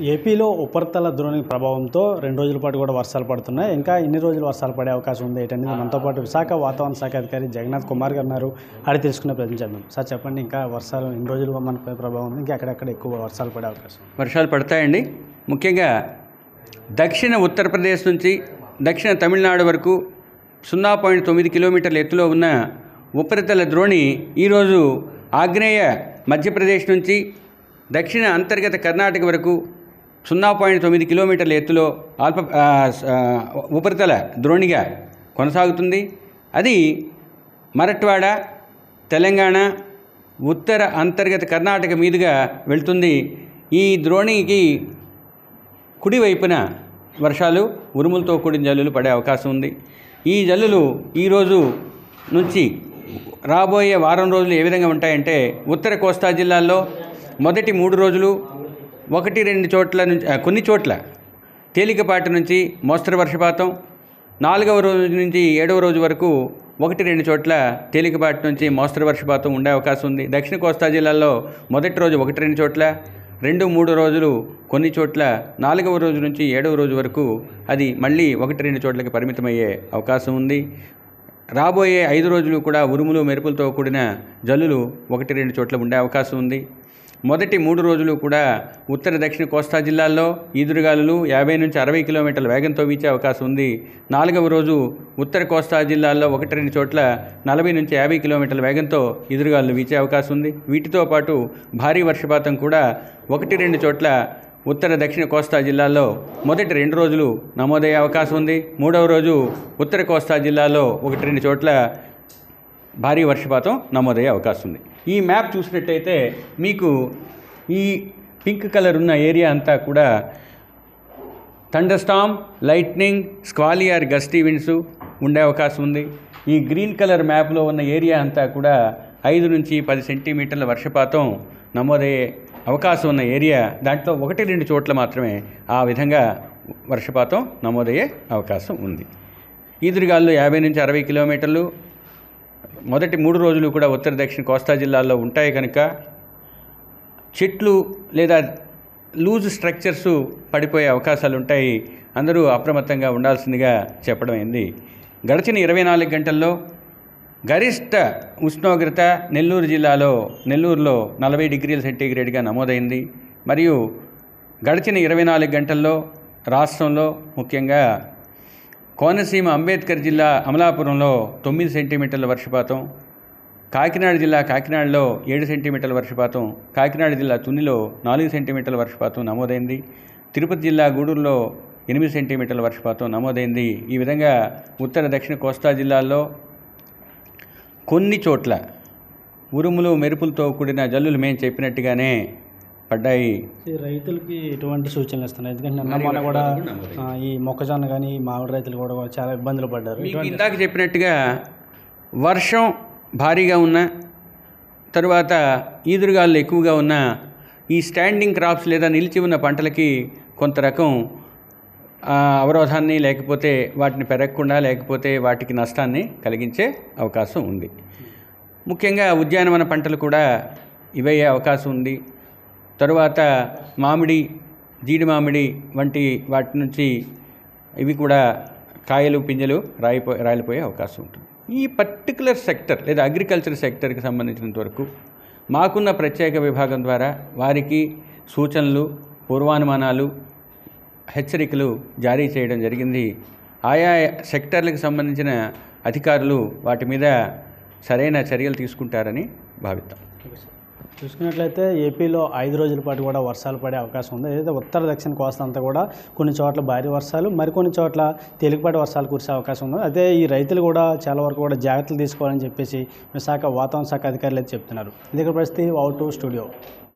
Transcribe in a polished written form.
ఏపీలో ఉపరితల ద్రోణి ప్రభావంతో 2 రోజుల పాటు కూడా వర్షాలు పడుతున్నాయి. ఇంకా ఎన్ని రోజులు వర్షాలు పడే అవకాశం ఉంది ఏంటనేది మనతో పాటు విశాఖ వాతావరణ శాఖ అధికారి జగన్నాథ్ కుమార్ గారు ఉన్నారు. అడిగి తెలుసుకునే ప్రయత్నం చేద్దాం. సార్ చెప్పండి, ఇంకా వర్షాలు ఎన్ని రోజులుగా మనపై ప్రభావం ఉంది? ఇంకా ఎక్కడెక్కడ ఎక్కువ వర్షాలు పడే అవకాశం? వర్షాలు పడతాయండి. ముఖ్యంగా దక్షిణ ఉత్తరప్రదేశ్ నుంచి దక్షిణ తమిళనాడు వరకు 0.9 కిలోమీటర్ల ఎత్తులో ఉన్న ఉపరితల ద్రోణి ఈరోజు ఆగ్నేయ మధ్యప్రదేశ్ నుంచి దక్షిణ అంతర్గత కర్ణాటక వరకు 0.9 కిలోమీటర్ల ఎత్తులో ఉపరితల ద్రోణిగా కొనసాగుతుంది. అది మరట్వాడ, తెలంగాణ, ఉత్తర అంతర్గత కర్ణాటక మీదుగా వెళ్తుంది. ఈ ద్రోణికి కుడివైపున వర్షాలు, ఉరుములతో కూడిన జల్లులు పడే అవకాశం ఉంది. ఈ జల్లులు ఈరోజు నుంచి రాబోయే వారం రోజులు ఏ విధంగా ఉంటాయంటే, ఉత్తర కోస్తా జిల్లాల్లో మొదటి 3 రోజులు 1-2 చోట్ల నుంచి కొన్ని చోట్ల తేలికపాటి నుంచి మోస్తరు వర్షపాతం, 4వ రోజు నుంచి 7వ రోజు వరకు 1-2 చోట్ల తేలికపాటి నుంచి మోస్తరు వర్షపాతం ఉండే అవకాశం ఉంది. దక్షిణ కోస్తా జిల్లాల్లో మొదటి రోజు 1-2 చోట్ల, 2-3 రోజులు కొన్ని చోట్ల, 4వ రోజు నుంచి 7వ రోజు వరకు అది మళ్ళీ 1-2 చోట్లకి పరిమితమయ్యే అవకాశం ఉంది. రాబోయే 5 రోజులు కూడా ఉరుములు మెరుపులతో కూడిన జల్లులు 1-2 చోట్ల ఉండే అవకాశం ఉంది. మొదటి 3 రోజులు కూడా ఉత్తర దక్షిణ కోస్తా జిల్లాల్లో ఈదురుగాలులు 50 నుంచి 60 కిలోమీటర్ల వేగంతో వీచే అవకాశం ఉంది. 4వ రోజు ఉత్తర కోస్తా జిల్లాల్లో 1-2 చోట్ల 40 నుంచి 50 కిలోమీటర్ల వేగంతో ఈదురుగాలులు వీచే అవకాశం ఉంది. వీటితో పాటు భారీ వర్షపాతం కూడా 1-2 చోట్ల ఉత్తర దక్షిణ కోస్తా జిల్లాల్లో మొదటి 2 రోజులు నమోదయ్యే అవకాశం ఉంది. 3వ రోజు ఉత్తర కోస్తా జిల్లాలో 1-2 చోట్ల భారీ వర్షపాతం నమోదయ్యే అవకాశం ఉంది. ఈ మ్యాప్ చూసినట్టయితే మీకు ఈ పింక్ కలర్ ఉన్న ఏరియా అంతా కూడా thunderstorm, lightning, స్క్వాలీ are gusty winds ఉండే అవకాశం ఉంది. ఈ గ్రీన్ కలర్ మ్యాప్లో ఉన్న ఏరియా అంతా కూడా 5 నుంచి 10 సెంటీమీటర్ల వర్షపాతం నమోదయ్యే అవకాశం ఉన్న ఏరియా. దాంట్లో 1-2 చోట్ల మాత్రమే ఆ విధంగా వర్షపాతం నమోదయ్యే అవకాశం ఉంది. ఈదురుగాలు 50 నుంచి 60 కిలోమీటర్లు మొదటి 3 రోజులు కూడా ఉత్తర దక్షిణ కోస్తా జిల్లాల్లో ఉంటాయి కనుక చెట్లు లేదా లూజ్ స్ట్రక్చర్స్ పడిపోయే అవకాశాలు ఉంటాయి. అందరూ అప్రమత్తంగా ఉండాల్సిందిగా చెప్పడం అయింది. గడిచిన 24 గంటల్లో గరిష్ట ఉష్ణోగ్రత నెల్లూరులో 40 డిగ్రీల సెంటీగ్రేడ్గా నమోదైంది. మరియు గడిచిన 24 గంటల్లో రాష్ట్రంలో ముఖ్యంగా కోనసీమ అంబేద్కర్ జిల్లా అమలాపురంలో 9 సెంటీమీటర్ల వర్షపాతం, కాకినాడ జిల్లా కాకినాడలో 7 సెంటీమీటర్ల వర్షపాతం, కాకినాడ జిల్లా తునిలో 4 సెంటీమీటర్ల వర్షపాతం నమోదైంది. తిరుపతి జిల్లా గూడూరులో 8 సెంటీమీటర్ల వర్షపాతం నమోదైంది. ఈ విధంగా ఉత్తర దక్షిణ కోస్తా జిల్లాల్లో కొన్ని చోట్ల ఉరుములు మెరుపులతో కూడిన జల్లులు మేము చెప్పినట్టుగానే పడ్డాయి. రైతులకి ఎటువంటి సూచనలు ఇస్తున్నాయి? ఎందుకంటే మొన్న కూడా ఈ మొక్కజొన్న కానీ మామిడి రైతులు కూడా చాలా ఇబ్బందులు పడ్డారు. ఇందాక చెప్పినట్టుగా వర్షం భారీగా ఉన్న తరువాత ఈదురుగాలు ఎక్కువగా ఉన్న ఈ స్టాండింగ్ క్రాప్స్ లేదా నిలిచి ఉన్న పంటలకి కొంత రకం అవరోధాన్ని లేకపోతే వాటిని పెరగకుండా లేకపోతే వాటికి నష్టాన్ని కలిగించే అవకాశం ఉంది. ముఖ్యంగా ఉద్యానవన పంటలు కూడా ఇవయ్యే అవకాశం ఉంది. తరువాత మామిడి, జీడి మామిడి వంటి వాటి నుంచి ఇవి కూడా కాయలు పింజలు రాలిపోయే అవకాశం ఉంటుంది. ఈ పర్టికులర్ సెక్టర్ లేదా అగ్రికల్చర్ సెక్టర్కి సంబంధించినంత వరకు మాకున్న ప్రత్యేక విభాగం ద్వారా వారికి సూచనలు, పూర్వానుమానాలు, హెచ్చరికలు జారీ చేయడం జరిగింది. ఆయా సెక్టర్లకు సంబంధించిన అధికారులు వాటి మీద సరైన చర్యలు తీసుకుంటారని భావిస్తాం. చూసుకున్నట్లయితే ఏపీలో 5 రోజుల పాటు కూడా వర్షాలు పడే అవకాశం ఉంది. ఏదైతే ఉత్తర దక్షిణ కోస్తా అంతా కూడా కొన్ని చోట్ల భారీ వర్షాలు, మరికొన్ని చోట్ల తేలికపాటి వర్షాలు కురిసే అవకాశం ఉంది. అదే ఈ రైతులు కూడా చాలా వరకు కూడా జాగ్రత్తలు తీసుకోవాలని చెప్పేసి విశాఖ వాతావరణ శాఖ అధికారులు అయితే చెప్తున్నారు. ఇదే పరిస్థితి అవుట్ స్టూడియో.